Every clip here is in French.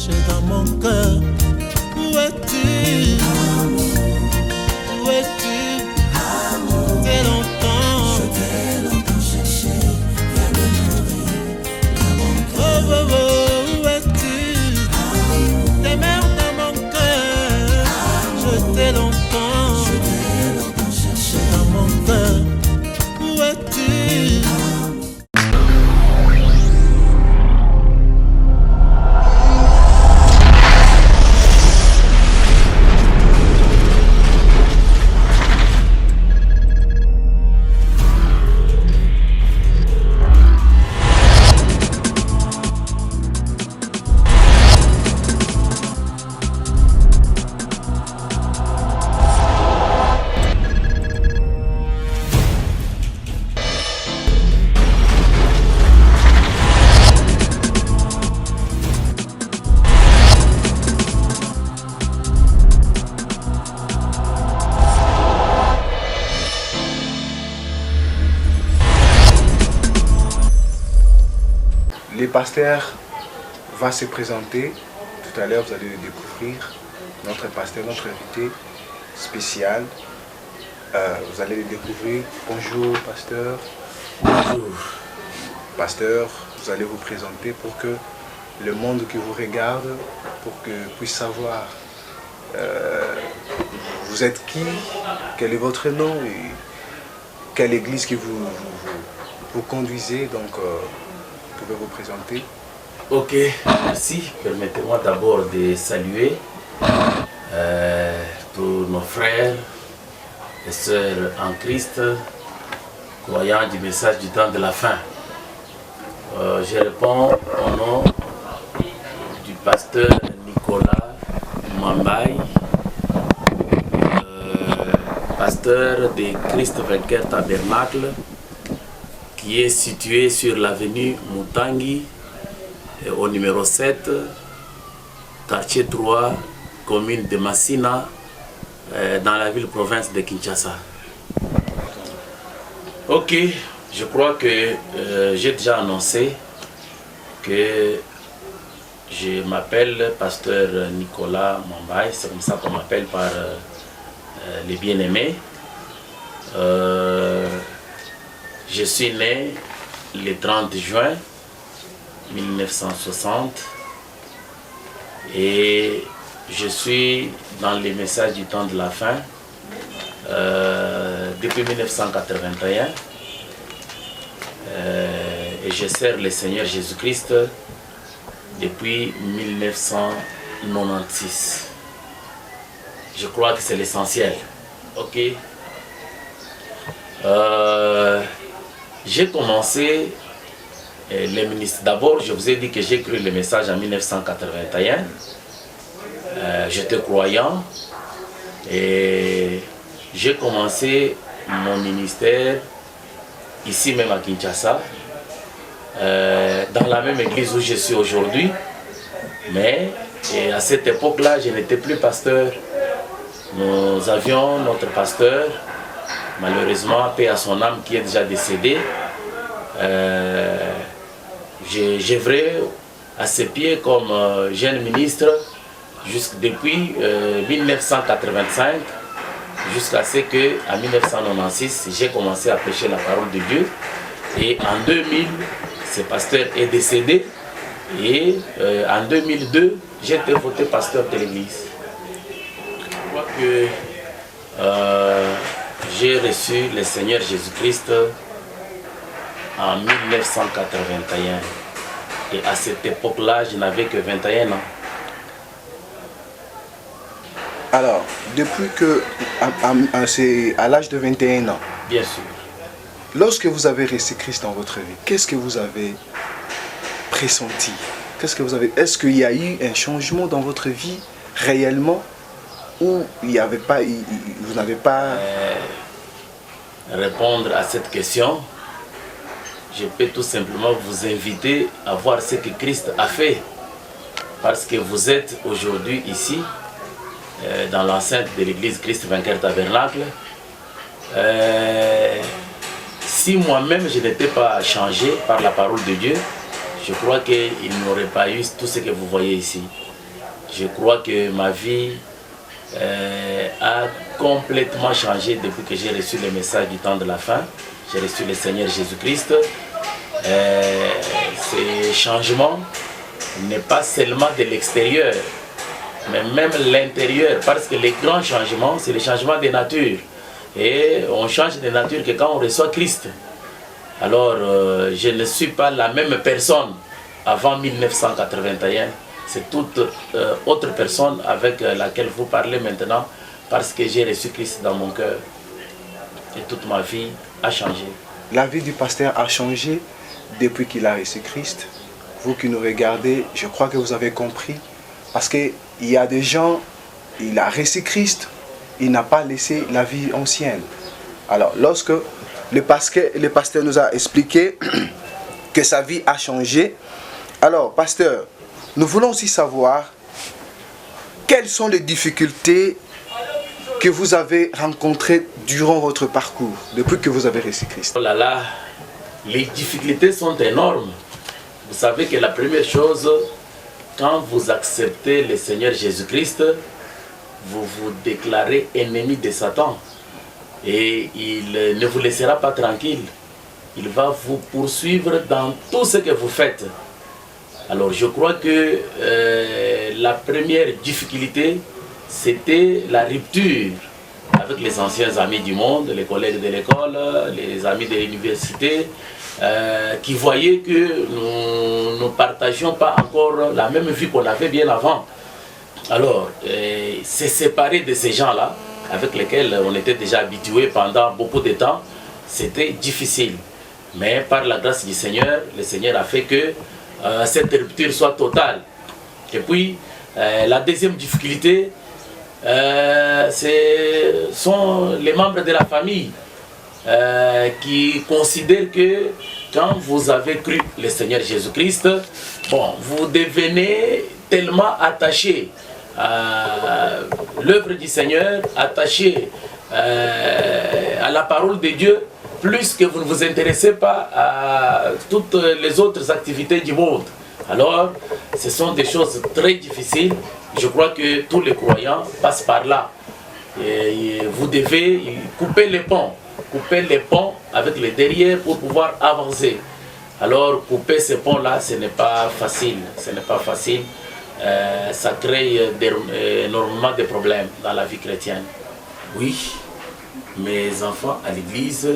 caché dans mon cœur. Où es-tu? Où es-tu? T'es longtemps. Je t'ai longtemps cherché. Viens me nourrir dans mon cœur. Oh, oh, oh, où es-tu? Tes mains dans mon cœur. Je t'ai longtemps cherché dans mon cœur. Où es-tu? Le pasteur va se présenter. Tout à l'heure, vous allez le découvrir. Notre pasteur, notre invité spécial. Vous allez le découvrir. Bonjour, pasteur. Bonjour. Pasteur, vous allez vous présenter pour que le monde qui vous regarde, pour que puisse savoir vous êtes qui, quel est votre nom et quelle église que vous conduisez. Donc, vous pouvez vous présenter. Ok, merci. Permettez-moi d'abord de saluer tous nos frères et sœurs en Christ, croyants du message du temps de la fin. Je réponds au nom du pasteur Nicolas Mambaye, pasteur de Christ Vainqueur Tabernacle, qui est situé sur l'avenue Mutangi, au numéro 7, quartier 3, commune de Massina, dans la ville-province de Kinshasa. Ok, je crois que j'ai déjà annoncé que je m'appelle pasteur Nicolas Mambaye, c'est comme ça qu'on m'appelle par les bien-aimés. Je suis né le 30 juin 1960 et je suis dans les messages du temps de la fin depuis 1981 et je sers le Seigneur Jésus-Christ depuis 1996. Je crois que c'est l'essentiel. Ok. J'ai commencé les ministres. D'abord, je vous ai dit que j'ai cru le message en 1981. J'étais croyant et j'ai commencé mon ministère ici même à Kinshasa, dans la même église où je suis aujourd'hui. Mais à cette époque-là, je n'étais plus pasteur. Nous avions notre pasteur, malheureusement, paix à son âme, qui est déjà décédé. J'œuvrais à ses pieds comme jeune ministre depuis 1985 jusqu'à ce qu'en 1996, j'ai commencé à prêcher la parole de Dieu. Et en 2000, ce pasteur est décédé. Et en 2002, j'ai été voté pasteur de l'église. Je crois que j'ai reçu le Seigneur Jésus-Christ en 1981. Et à cette époque-là, je n'avais que 21 ans. Alors, depuis que, à l'âge de 21 ans, bien sûr, lorsque vous avez reçu Christ dans votre vie, qu'est-ce que vous avez pressenti? Est-ce qu'il y a eu un changement dans votre vie réellement, ou il n'y avait pas, vous n'avez pas... Répondre à cette question, je peux tout simplement vous inviter à voir ce que Christ a fait. Parce que vous êtes aujourd'hui ici, dans l'enceinte de l'église Christ Vainqueur Tabernacle. Si moi-même je n'étais pas changé par la parole de Dieu, je crois qu'il n'aurait pas eu tout ce que vous voyez ici. Je crois que ma vie a complètement changé depuis que j'ai reçu le message du temps de la fin. J'ai reçu le Seigneur Jésus-Christ. Ce changement n'est pas seulement de l'extérieur, mais même l'intérieur, parce que les grands changements, c'est le changement des natures. Et on change de nature que quand on reçoit Christ. Alors, je ne suis pas la même personne avant 1981. C'est toute autre personne avec laquelle vous parlez maintenant, parce que j'ai reçu Christ dans mon cœur. Et toute ma vie a changé. La vie du pasteur a changé depuis qu'il a reçu Christ. Vous qui nous regardez, je crois que vous avez compris. Parce qu'il y a des gens, il a reçu Christ, il n'a pas laissé la vie ancienne. Alors, lorsque le pasteur nous a expliqué que sa vie a changé, alors, pasteur, nous voulons aussi savoir quelles sont les difficultés que vous avez rencontrées durant votre parcours, depuis que vous avez reçu Christ. Oh là là, les difficultés sont énormes. Vous savez que la première chose, quand vous acceptez le Seigneur Jésus-Christ, vous vous déclarez ennemi de Satan. Et il ne vous laissera pas tranquille. Il va vous poursuivre dans tout ce que vous faites. Alors je crois que la première difficulté, c'était la rupture avec les anciens amis du monde, les collègues de l'école, les amis de l'université, qui voyaient que nous ne partagions pas encore la même vie qu'on avait bien avant. Alors, se séparer de ces gens-là, avec lesquels on était déjà habitués pendant beaucoup de temps, c'était difficile. Mais par la grâce du Seigneur, le Seigneur a fait que cette rupture soit totale. Et puis, la deuxième difficulté, sont les membres de la famille qui considèrent que quand vous avez cru le Seigneur Jésus-Christ, bon, vous devenez tellement attaché à l'œuvre du Seigneur, attaché à la parole de Dieu, plus que vous ne vous intéressez pas à toutes les autres activités du monde. Alors, ce sont des choses très difficiles. Je crois que tous les croyants passent par là. Et vous devez couper les ponts avec les derrière pour pouvoir avancer. Alors, couper ces ponts-là, ce n'est pas facile. Ce n'est pas facile. Ça crée énormément de problèmes dans la vie chrétienne. Oui, mes enfants à l'église,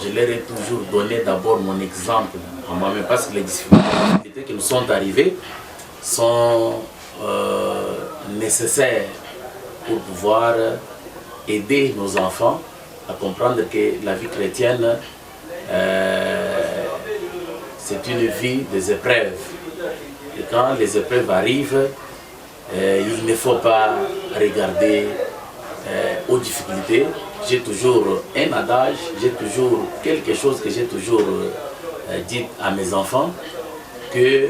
je leur ai toujours donné d'abord mon exemple à moi-même, parce que les difficultés qui nous sont arrivées sont nécessaires pour pouvoir aider nos enfants à comprendre que la vie chrétienne, c'est une vie des épreuves. Et quand les épreuves arrivent, il ne faut pas regarder aux difficultés. J'ai toujours un adage, j'ai toujours quelque chose que j'ai toujours dit à mes enfants, que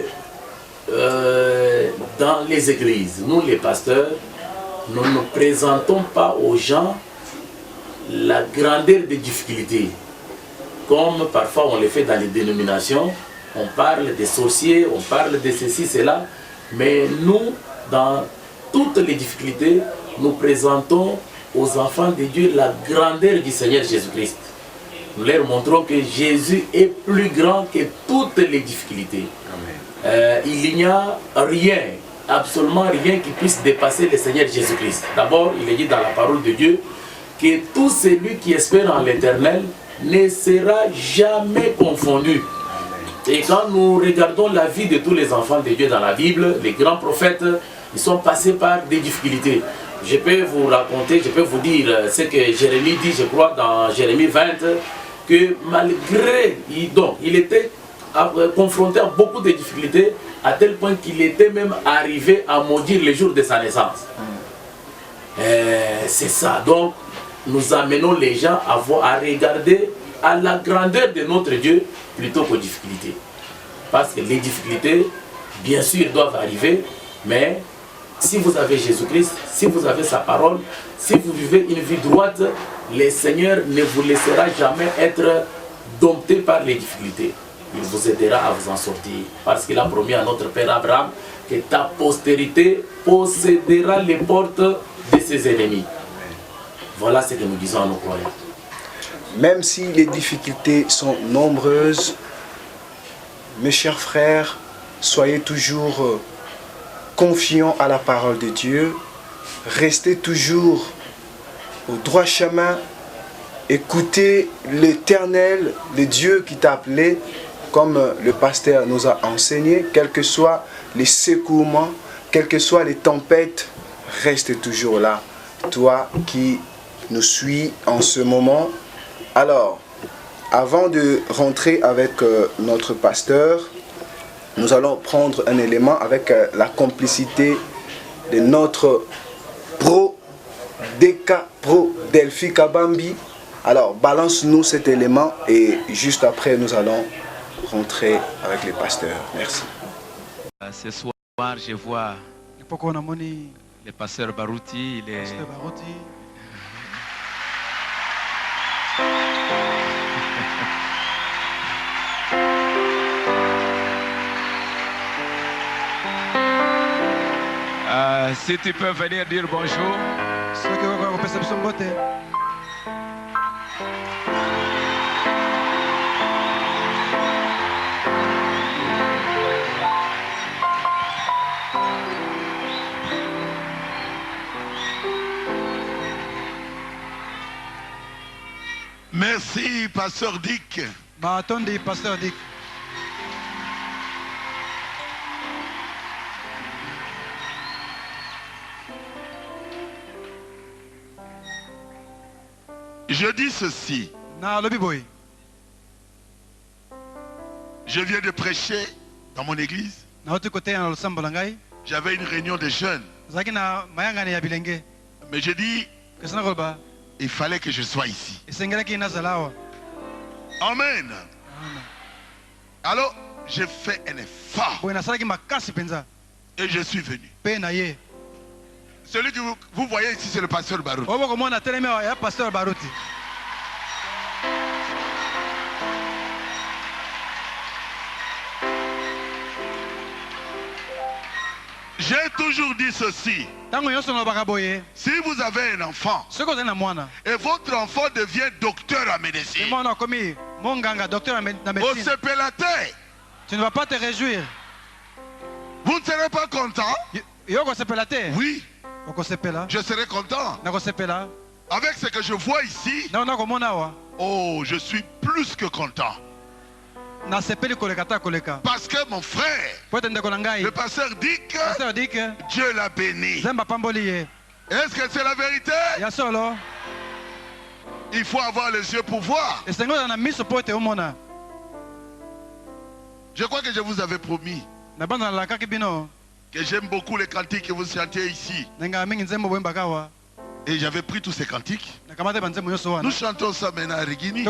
dans les églises, nous les pasteurs, nous ne présentons pas aux gens la grandeur des difficultés. Comme parfois on le fait dans les dénominations, on parle des sorciers, on parle de ceci, cela, mais nous, dans toutes les difficultés, nous présentons aux enfants de Dieu la grandeur du Seigneur Jésus-Christ. Nous leur montrons que Jésus est plus grand que toutes les difficultés. Il n'y a rien, absolument rien qui puisse dépasser le Seigneur Jésus-Christ. D'abord, il est dit dans la parole de Dieu que tout celui qui espère en l'Éternel ne sera jamais confondu. Et quand nous regardons la vie de tous les enfants de Dieu dans la Bible, les grands prophètes, ils sont passés par des difficultés. Je peux vous raconter, je peux vous dire ce que Jérémie dit, je crois, dans Jérémie 20, que malgré, il était confronté à beaucoup de difficultés, à tel point qu'il était même arrivé à maudire le jour de sa naissance. C'est ça. Donc, nous amenons les gens à regarder à la grandeur de notre Dieu plutôt qu'aux difficultés. Parce que les difficultés, bien sûr, doivent arriver, mais si vous avez Jésus-Christ, si vous avez sa parole, si vous vivez une vie droite, le Seigneur ne vous laissera jamais être dompté par les difficultés. il vous aidera à vous en sortir. Parce qu'il a promis à notre Père Abraham que ta postérité possédera les portes de ses ennemis. Voilà ce que nous disons à nos croyants. Même si les difficultés sont nombreuses, mes chers frères, soyez toujours confiants à la parole de Dieu. Restez toujours au droit chemin. Écoutez l'Éternel, le Dieu qui t'a appelé, comme le pasteur nous a enseigné, quels que soient les secouements, quelles que soient les tempêtes, reste toujours là. Toi qui nous suis en ce moment. Alors, avant de rentrer avec notre pasteur, nous allons prendre un élément avec la complicité de notre pro Deka Pro Delphi Kabambi. Alors, balance-nous cet élément et juste après, nous allons rentrer avec les pasteurs. Merci. Ce soir, je vois le pasteur Barouti. Il est... si tu peux venir dire bonjour. Merci, pasteur Dick. Pasteur Dick. Je dis ceci. Je viens de prêcher dans mon église. J'avais une réunion de jeunes. Mais je dis, il fallait que je sois ici. Amen. Alors, j'ai fait un effort. Et je suis venu. Celui que vous voyez ici, c'est le pasteur Barouti. J'ai toujours dit ceci. Si vous avez un enfant et votre enfant devient docteur en médecine, au CPLAT, tu ne vas pas te réjouir. Vous ne serez pas content? Oui. Je serai content. Avec ce que je vois ici, oh, je suis plus que content. Parce que mon frère, le pasteur Dick, Dieu l'a béni. Est-ce que c'est la vérité? Il faut avoir les yeux pour voir. Je crois que je vous avais promis que j'aime beaucoup les cantiques que vous chantez ici. Et j'avais pris tous ces cantiques. Nous chantons ça maintenant à Rigini.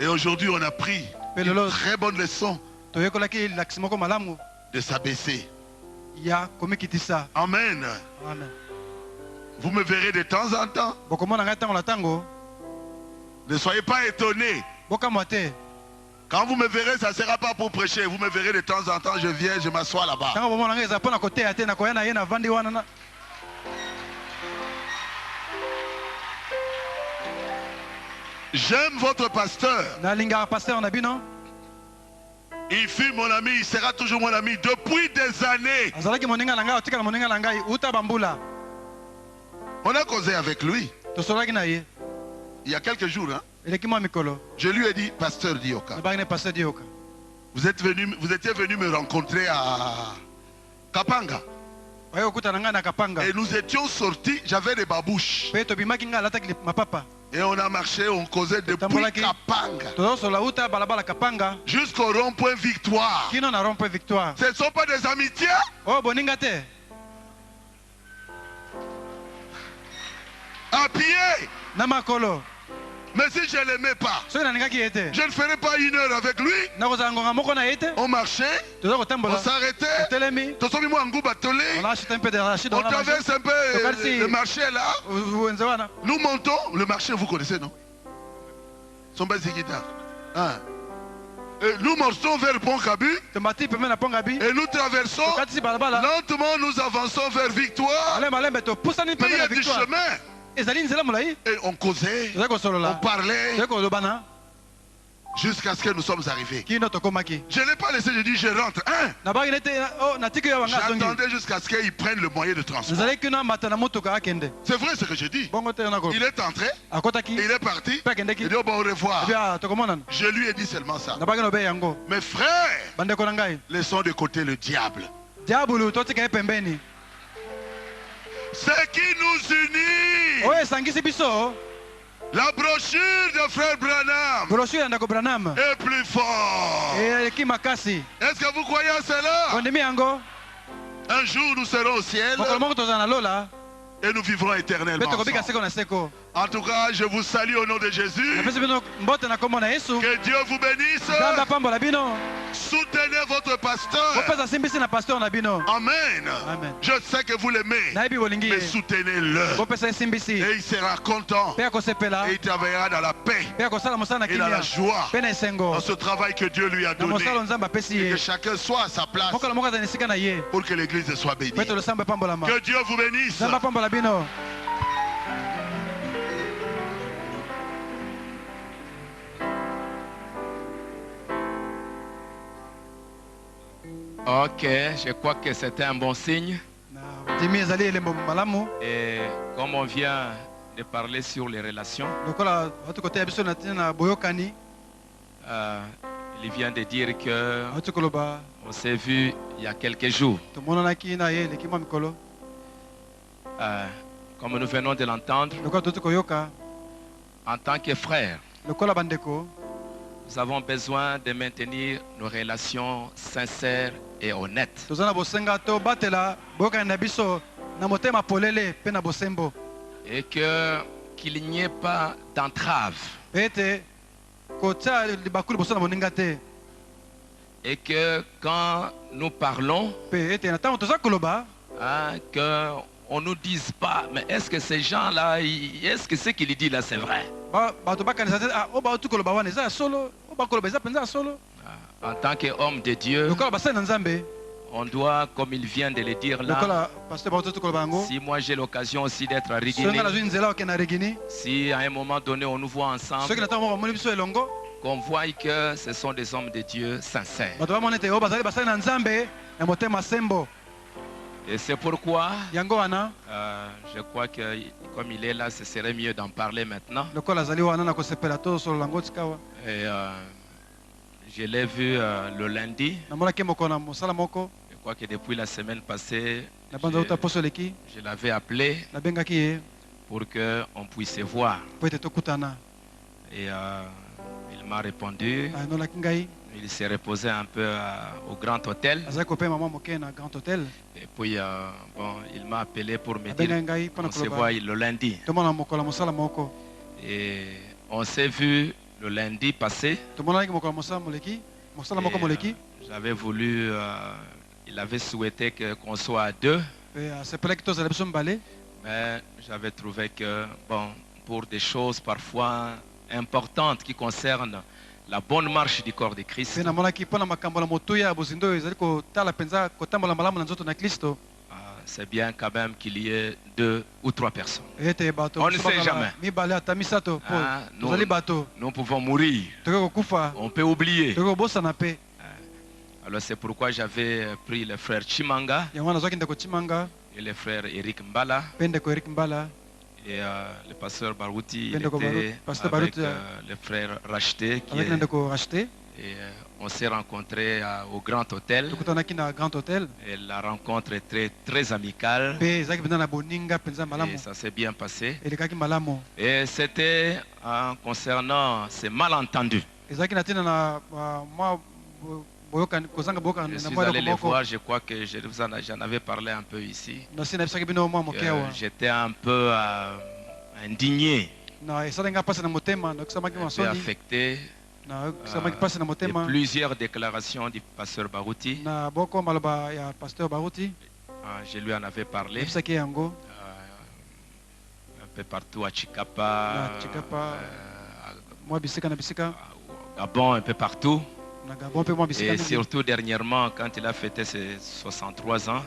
Et aujourd'hui, on a pris une très bonne leçon de s'abaisser. Amen. Vous me verrez de temps en temps. Ne soyez pas étonnés. Quand vous me verrez, ça ne sera pas pour prêcher. Vous me verrez de temps en temps, je viens, je m'assois là-bas. J'aime votre pasteur. Il fut mon ami, il sera toujours mon ami depuis des années. On a causé avec lui. Il y a quelques jours, hein? Je lui ai dit, pasteur Dioka, vous étiez venu me rencontrer à Kapanga. Et nous étions sortis, j'avais des babouches. Et on a marché, on causait depuis Kapanga jusqu'au rond-point Victoire. Ce ne sont pas des amitiés. À pied. Mais si je ne l'aimais pas, je ne ferais pas 1 heure avec lui. On marchait, on s'arrêtait, on traverse un peu le marché là. Nous montons, le marché vous connaissez, non? Son bas guitare. Et nous marchons vers le pont Kabu. Et nous traversons. Lentement, nous avançons vers Victoire. Mais il y a du chemin. Et on causait. On parlait. Jusqu'à ce que nous sommes arrivés. Je n'ai pas laissé, je dis je rentre. J'attendais jusqu'à ce qu'ils prennent le moyen de transport. C'est vrai ce que je dis. Il est entré, il est parti, il dit bon, au revoir. Je lui ai dit seulement ça. Mes frères, laissons de côté le diable. Ce qui nous unit. La brochure de frère Branham est plus fort. Est-ce que vous croyez à cela? Un jour nous serons au ciel et nous vivrons éternellement ensemble. En tout cas, je vous salue au nom de Jésus. Que Dieu vous bénisse. Soutenez votre pasteur. Amen. Je sais que vous l'aimez. Mais soutenez-le. Et il sera content. Et il travaillera dans la paix et dans la joie. Dans ce travail que Dieu lui a donné. Et que chacun soit à sa place pour que l'église soit bénie. Que Dieu vous bénisse. Ok, je crois que c'était un bon signe. Et comme on vient de parler sur les relations, il vient de dire que on s'est vu il y a quelques jours. Comme nous venons de l'entendre, en tant que frères, nous avons besoin de maintenir nos relations sincères et honnêtes. Et qu'il n'y ait pas d'entrave. Et que quand nous parlons, qu'on ne nous dise pas, mais est-ce que ces gens-là, est-ce que ce qu'il dit là c'est vrai? En tant qu'homme de Dieu, on doit, comme il vient de le dire là, si moi j'ai l'occasion aussi d'être à Riguini, si à un moment donné on nous voit ensemble, qu'on voit que ce sont des hommes de Dieu sincères. Et c'est pourquoi je crois que comme il est là, ce serait mieux d'en parler maintenant. Et je l'ai vu le lundi. Je crois que depuis la semaine passée, je l'avais appelé pour qu'on puisse se voir. Et il m'a répondu. Il s'est reposé un peu au Grand Hôtel. Et puis, bon, il m'a appelé pour me dire qu'on se voit le lundi. Et on s'est vu le lundi passé. J'avais voulu, il avait souhaité qu'on soit à deux. Mais j'avais trouvé que, bon, pour des choses parfois importantes qui concernent la bonne marche du corps de Christ, c'est bien quand même qu'il y ait 2 ou 3 personnes. On ne sait jamais. Nous pouvons mourir. On peut oublier. Alors c'est pourquoi j'avais pris le frère Chimanga et le frère Eric Mbala. Et le pasteur Barouti était avec le frère Racheté. Et on s'est rencontrés au Grand Hôtel. Et la rencontre était très amicale. Et ça s'est bien passé. Et c'était concernant ces malentendus. Je suis allé les voir, je crois que j'en avais parlé un peu ici. J'étais un peu indigné, un peu affecté. Et plusieurs déclarations du pasteur Barouti. Je lui en avais parlé. Un peu partout à Chikapa, à Gabon, un peu partout. Et surtout dernièrement, quand il a fêté ses 63 ans,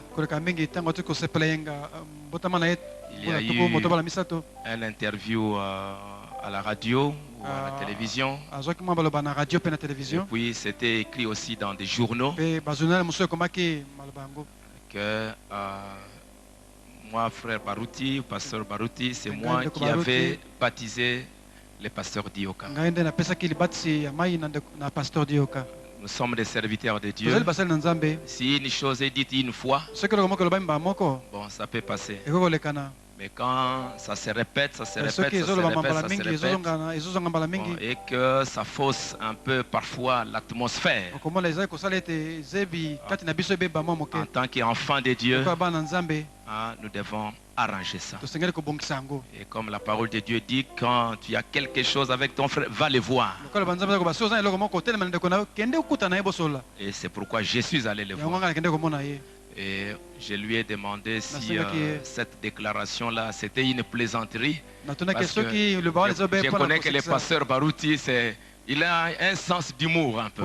il y a eu une interview à la radio ou à la télévision. Et puis c'était écrit aussi dans des journaux que moi, frère Baruti, pasteur Baruti, c'est moi qui avais baptisé le pasteur Dioka. Nous sommes des serviteurs de Dieu. Si une chose est dite une fois, bon, ça peut passer. Mais quand ça se répète, ça se répète, ça se répète, bon, et que ça fausse un peu parfois l'atmosphère, en tant qu'enfant de Dieu, nous devons arranger ça. Et comme la parole de Dieu dit, quand tu as quelque chose avec ton frère, va le voir. Et c'est pourquoi je suis allé le voir. Et je lui ai demandé si cette déclaration-là, c'était une plaisanterie. Parce que je connais que le pasteur Baruti, il a un sens d'humour un peu.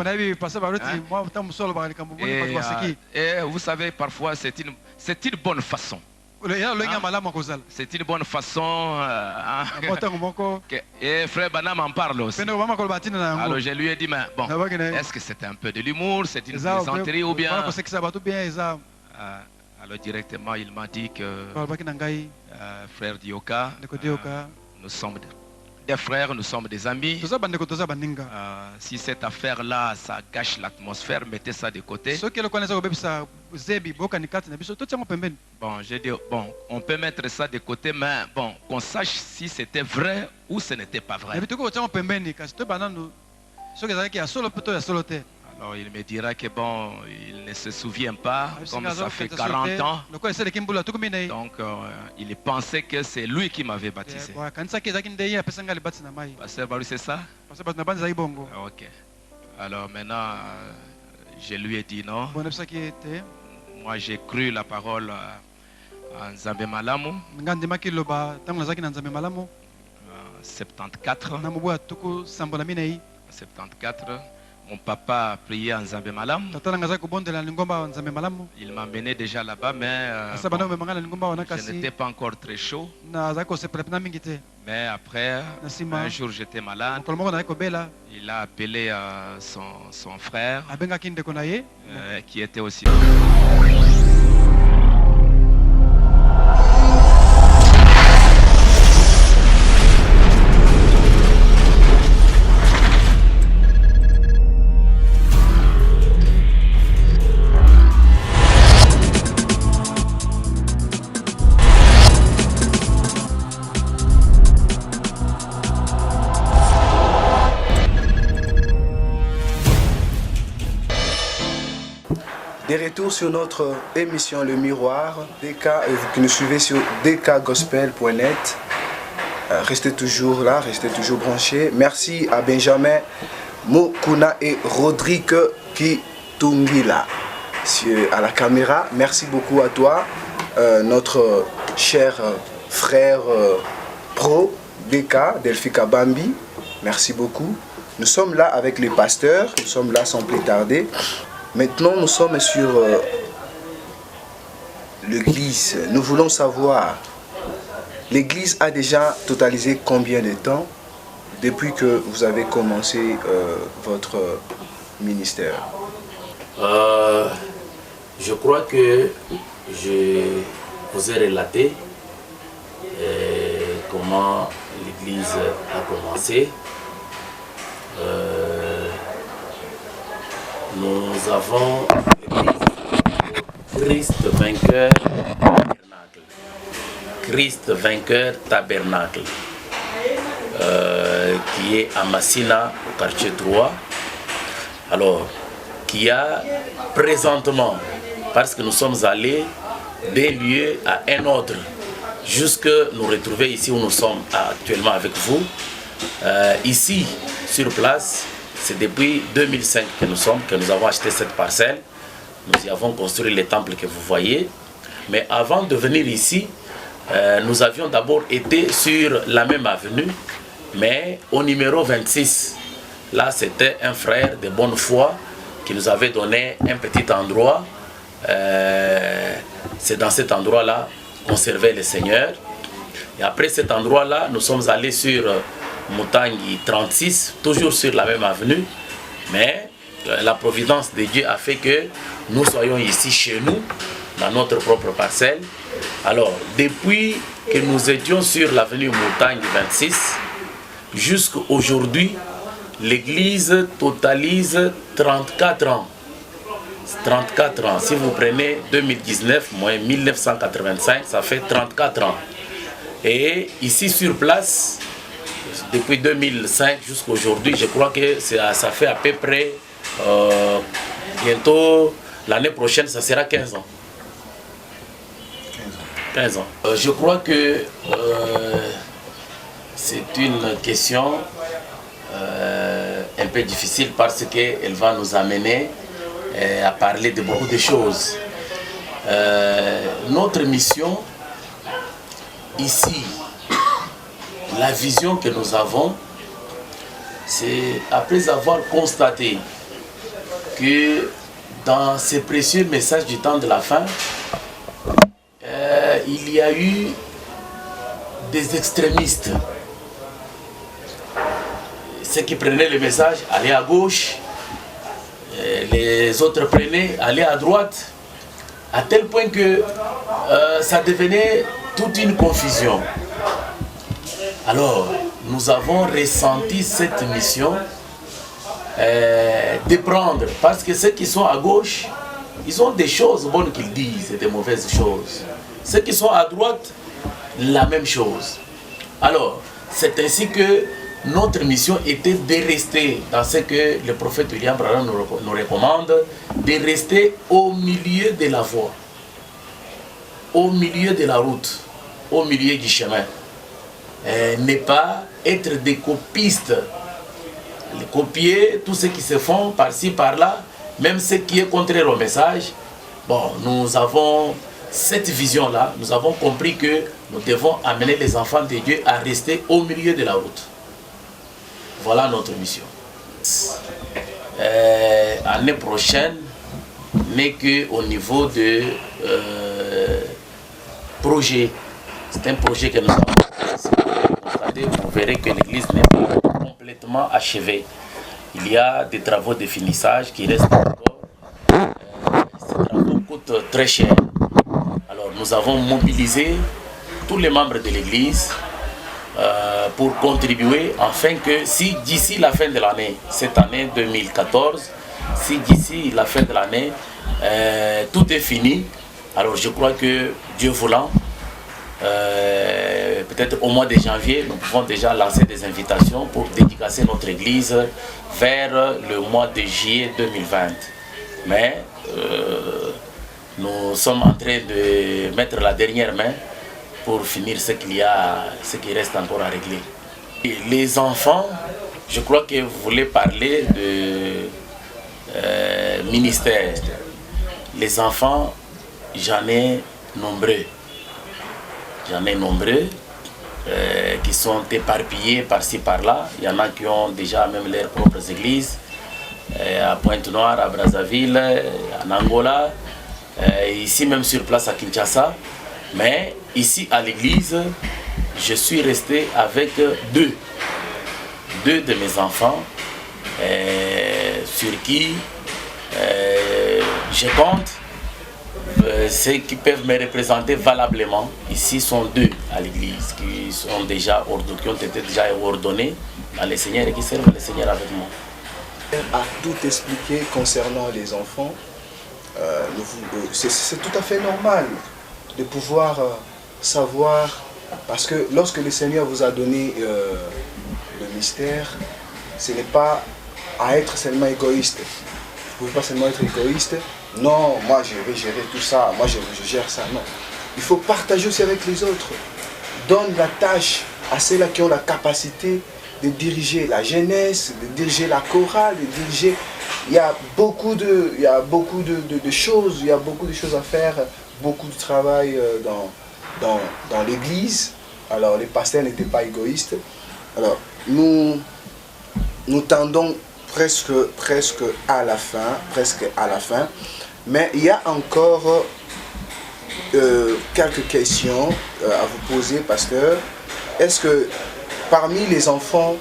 Et vous savez, parfois, c'est une bonne façon. C'est une bonne façon. Et frère Banam en parle aussi. Alors je lui ai dit, mais bon, est-ce que c'est un peu de l'humour, c'est une plaisanterie ou bien... Alors directement, il m'a dit que frère Dioka, nous sommes des frères, nous sommes des amis. Si cette affaire-là, ça gâche l'atmosphère, mettez ça de côté. Bon, j'ai dit, bon, on peut mettre ça de côté, mais bon, qu'on sache si c'était vrai ou ce n'était pas vrai. Alors il me dira que bon, il ne se souvient pas, comme ça fait 40 ans. Donc il pensait que c'est lui qui m'avait baptisé. Pasteur Baru, c'est ça? Ok. Alors maintenant, je lui ai dit non. Moi j'ai cru la parole en Nzambe Malamu. 74. Mon papa a prié en Nzambe Malamu. Il m'a mené déjà là-bas, mais je n'étais pas encore très chaud. Mais après, un jour j'étais malade. Il a appelé son frère, qui était aussi... Des retours sur notre émission Le Miroir, DK, et vous qui nous suivez sur dkgospel.net. Restez toujours là, restez toujours branchés. Merci à Benjamin, Mokuna et Rodrigue Kitungila à la caméra. Merci beaucoup à toi, notre cher frère pro DK, Delphika Bambi. Merci beaucoup. Nous sommes là avec les pasteurs, nous sommes là sans plus tarder. Maintenant, nous sommes sur l'église. Nous voulons savoir, l'église a déjà totalisé combien de temps depuis que vous avez commencé votre ministère? Je crois que je vous ai relaté comment l'église a commencé. Nous avons Christ vainqueur tabernacle. Christ vainqueur tabernacle, qui est à Massina, au quartier 3. Alors, qui a présentement, parce que nous sommes allés d'un lieu à un autre, jusque nous retrouver ici où nous sommes actuellement avec vous. Ici, sur place, c'est depuis 2005 que nous avons acheté cette parcelle. Nous y avons construit les temples que vous voyez. Mais avant de venir ici, nous avions d'abord été sur la même avenue, mais au numéro 26. Là, c'était un frère de bonne foi qui nous avait donné un petit endroit. C'est dans cet endroit-là qu'on servait les seigneurs. Et après cet endroit-là, nous sommes allés sur Mutangi 36, toujours sur la même avenue. Mais la providence de Dieu a fait que nous soyons ici chez nous, dans notre propre parcelle. Alors, depuis que nous étions sur l'avenue Mutangi 26, jusqu'à aujourd'hui, l'église totalise 34 ans. 34 ans. Si vous prenez 2019 moins 1985, ça fait 34 ans. Et ici sur place, depuis 2005 jusqu'à aujourd'hui, je crois que ça fait à peu près, bientôt, l'année prochaine, ça sera 15 ans. 15 ans. Je crois que c'est une question un peu difficile parce qu'elle va nous amener à parler de beaucoup de choses. Notre mission ici, la vision que nous avons, c'est après avoir constaté que dans ces précieux messages du temps de la fin, il y a eu des extrémistes. Ceux qui prenaient le message allaient à gauche, les autres prenaient, allaient à droite, à tel point que ça devenait toute une confusion. Alors, nous avons ressenti cette mission de prendre, parce que ceux qui sont à gauche, ils ont des choses bonnes qu'ils disent et des mauvaises choses. Ceux qui sont à droite, la même chose. Alors, c'est ainsi que notre mission était de rester dans ce que le prophète William Branham nous recommande, de rester au milieu de la voie, au milieu de la route, au milieu du chemin. Ne pas être des copistes, copier tout ce qui se font par-ci, par-là, même ce qui est contraire au message. Bon, nous avons cette vision-là, nous avons compris que nous devons amener les enfants de Dieu à rester au milieu de la route. Voilà notre mission. L'année prochaine n'est qu'au niveau de projet. C'est un projet que nous avons. Si vous constatez, vous verrez que l'église n'est pas complètement achevée. Il y a des travaux de finissage qui restent encore. Ces travaux coûtent très cher. Alors nous avons mobilisé tous les membres de l'église pour contribuer afin que si d'ici la fin de l'année, cette année 2014, si d'ici la fin de l'année tout est fini, alors je crois que Dieu voulant, peut-être au mois de janvier, nous pouvons déjà lancer des invitations pour dédicacer notre église vers le mois de juillet 2020. Mais nous sommes en train de mettre la dernière main pour finir ce qui reste encore à régler. Et les enfants, je crois que vous voulez parler de ministère. Les enfants, j'en ai nombreux. J'en ai nombreux qui sont éparpillés par-ci par-là. Il y en a qui ont déjà même leurs propres églises, à Pointe-Noire, à Brazzaville, en Angola, ici même sur place à Kinshasa. Mais ici à l'église, je suis resté avec deux de mes enfants sur qui je compte. Ceux qui peuvent me représenter valablement ici sont deux à l'église qui ont été déjà ordonnés dans les seigneurs et qui servent les seigneurs avec moi. A tout expliqué concernant les enfants. C'est tout à fait normal de pouvoir savoir, parce que lorsque le Seigneur vous a donné le mystère, ce n'est pas à être seulement égoïste. Vous ne pouvez pas seulement être égoïste. Non, moi je vais gérer tout ça, moi je gère ça. Non. Il faut partager aussi avec les autres. Donne la tâche à ceux-là qui ont la capacité de diriger la jeunesse, de diriger la chorale, de diriger. Il y a beaucoup de choses, il y a beaucoup de choses à faire, beaucoup de travail dans l'église. Alors les pasteurs n'étaient pas égoïstes. Alors nous tendons presque à la fin, mais il y a encore quelques questions à vous poser, pasteur. Est-ce que parmi les enfants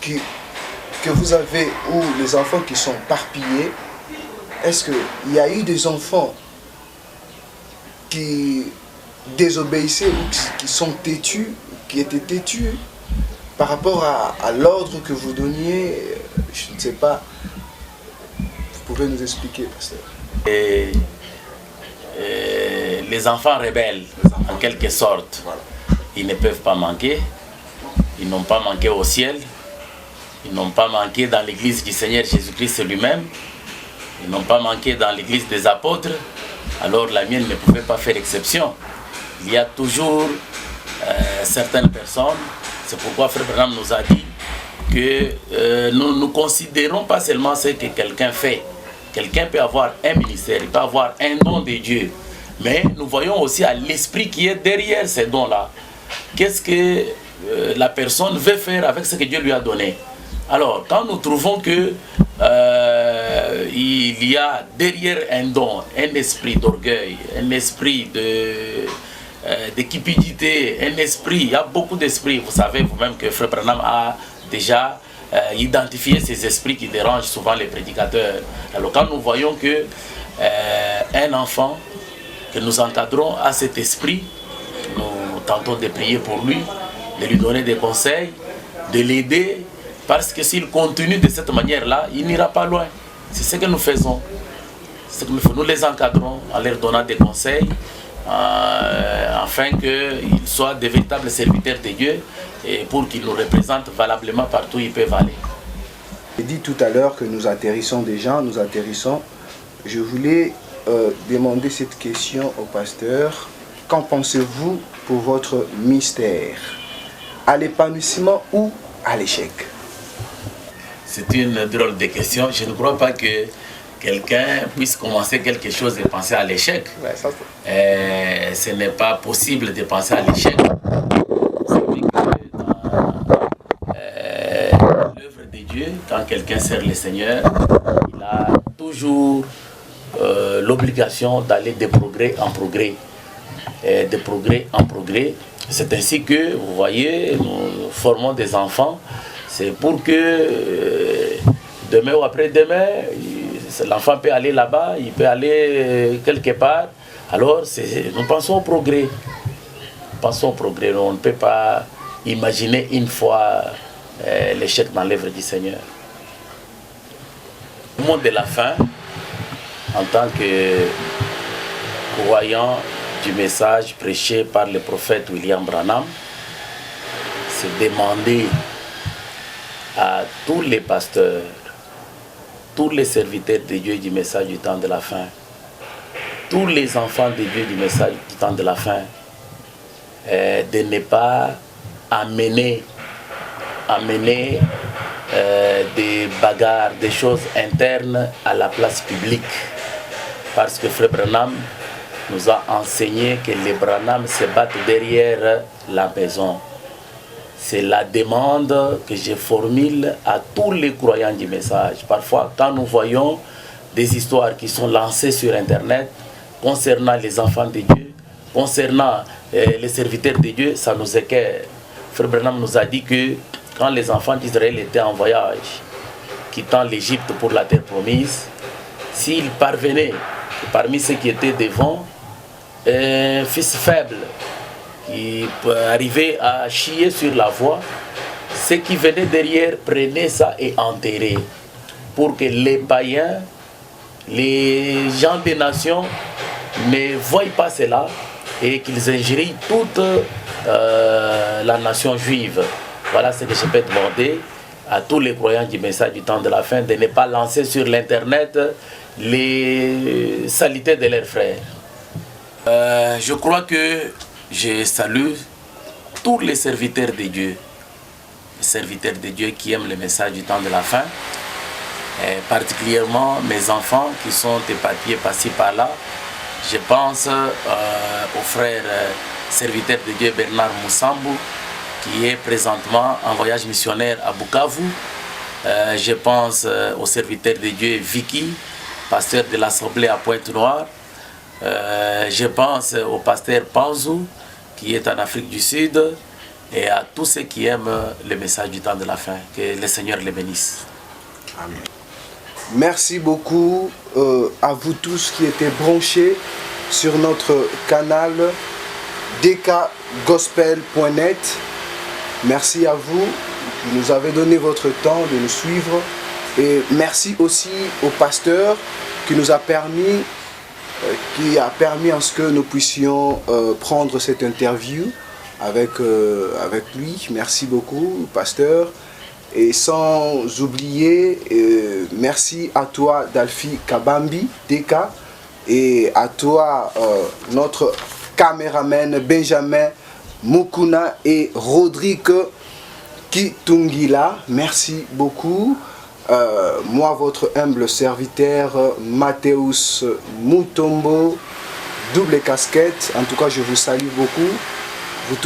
que vous avez, ou les enfants qui sont éparpillés, est-ce qu'il y a eu des enfants qui désobéissaient ou qui sont têtus, qui étaient têtus par rapport à l'ordre que vous donniez? Je ne sais pas. Vous pouvez nous expliquer, pasteur? Les enfants rebelles, en quelque sorte, voilà. Ils ne peuvent pas manquer. Ils n'ont pas manqué au ciel. Ils n'ont pas manqué dans l'église du Seigneur Jésus-Christ lui-même. Ils n'ont pas manqué dans l'église des apôtres. Alors la mienne ne pouvait pas faire exception. Il y a toujours certaines personnes. C'est pourquoi Frère Branham nous a dit que nous ne considérons pas seulement ce que quelqu'un fait. Quelqu'un peut avoir un ministère, il peut avoir un don de Dieu. Mais nous voyons aussi à l'esprit qui est derrière ces dons-là. Qu'est-ce que la personne veut faire avec ce que Dieu lui a donné? Alors, quand nous trouvons que il y a derrière un don, un esprit d'orgueil, un esprit de cupidité, un esprit, il y a beaucoup d'esprits. Vous savez vous-même que Frère Branham a déjà identifié ces esprits qui dérangent souvent les prédicateurs. Alors, quand nous voyons que un enfant que nous encadrons a cet esprit, nous tentons de prier pour lui, de lui donner des conseils, de l'aider, parce que s'il continue de cette manière-là, il n'ira pas loin. C'est ce que nous faisons. Nous les encadrons en leur donnant des conseils, afin qu'ils soient de véritables serviteurs de Dieu et pour qu'ils nous représentent valablement partout où ils peuvent aller. J'ai dit tout à l'heure que nous atterrissons déjà, nous atterrissons. Je voulais demander cette question au pasteur. Qu'en pensez-vous pour votre mystère? À l'épanouissement ou à l'échec? C'est une drôle de question. Je ne crois pas que quelqu'un puisse commencer quelque chose et penser à l'échec. Ouais, ce n'est pas possible de penser à l'échec. Vous savez que dans l'œuvre de Dieu, quand quelqu'un sert le Seigneur, il a toujours l'obligation d'aller de progrès en progrès. De progrès en progrès. C'est ainsi que, vous voyez, nous formons des enfants. C'est pour que demain ou après-demain, l'enfant peut aller là-bas, il peut aller quelque part. Alors, nous pensons au progrès. Nous pensons au progrès. On ne peut pas imaginer une fois l'échec dans l'œuvre du Seigneur. Au moment de la fin, en tant que croyant du message prêché par le prophète William Branham, c'est demander à tous les pasteurs, tous les serviteurs de Dieu du message du temps de la fin, tous les enfants de Dieu du message du temps de la fin, de ne pas amener des bagarres, des choses internes à la place publique. Parce que Frère Branham nous a enseigné que les Branham se battent derrière la maison. C'est la demande que je formule à tous les croyants du message. Parfois, quand nous voyons des histoires qui sont lancées sur Internet concernant les enfants de Dieu, concernant les serviteurs de Dieu, ça nous écoeure. Frère Branham nous a dit que quand les enfants d'Israël étaient en voyage, quittant l'Égypte pour la terre promise, s'ils parvenaient, parmi ceux qui étaient devant, un fils faible, qui arrivait à chier sur la voie, ceux qui venaient derrière prenaient ça et enterraient, pour que les païens, les gens des nations ne voient pas cela et qu'ils injurient toute la nation juive. Voilà ce que je peux demander à tous les croyants du message du temps de la fin, de ne pas lancer sur l'internet les saletés de leurs frères. Je crois que je salue tous les serviteurs de Dieu, les serviteurs de Dieu qui aiment le message du temps de la fin, et particulièrement mes enfants qui sont éparpillés par-ci par-là. Je pense au frère serviteur de Dieu Bernard Moussambu, qui est présentement en voyage missionnaire à Bukavu. Je pense au serviteur de Dieu Vicky, pasteur de l'Assemblée à Pointe-Noire. Je pense au pasteur Panzou, qui est en Afrique du Sud, et à tous ceux qui aiment le message du temps de la fin. Que le Seigneur les bénisse. Amen. Merci beaucoup à vous tous qui étaient branchés sur notre canal dkgospel.net. Merci à vous qui nous avez donné votre temps de nous suivre. Et merci aussi au pasteur qui nous a permis, à ce que nous puissions prendre cette interview avec lui. Merci beaucoup, pasteur. Et sans oublier, merci à toi, Dalfi Kabambi, DK, et à toi, notre caméraman Benjamin Mukuna et Rodrigue Kitungila. Merci beaucoup. Moi, votre humble serviteur, Mathéus Mutombo, double casquette. En tout cas, je vous salue beaucoup.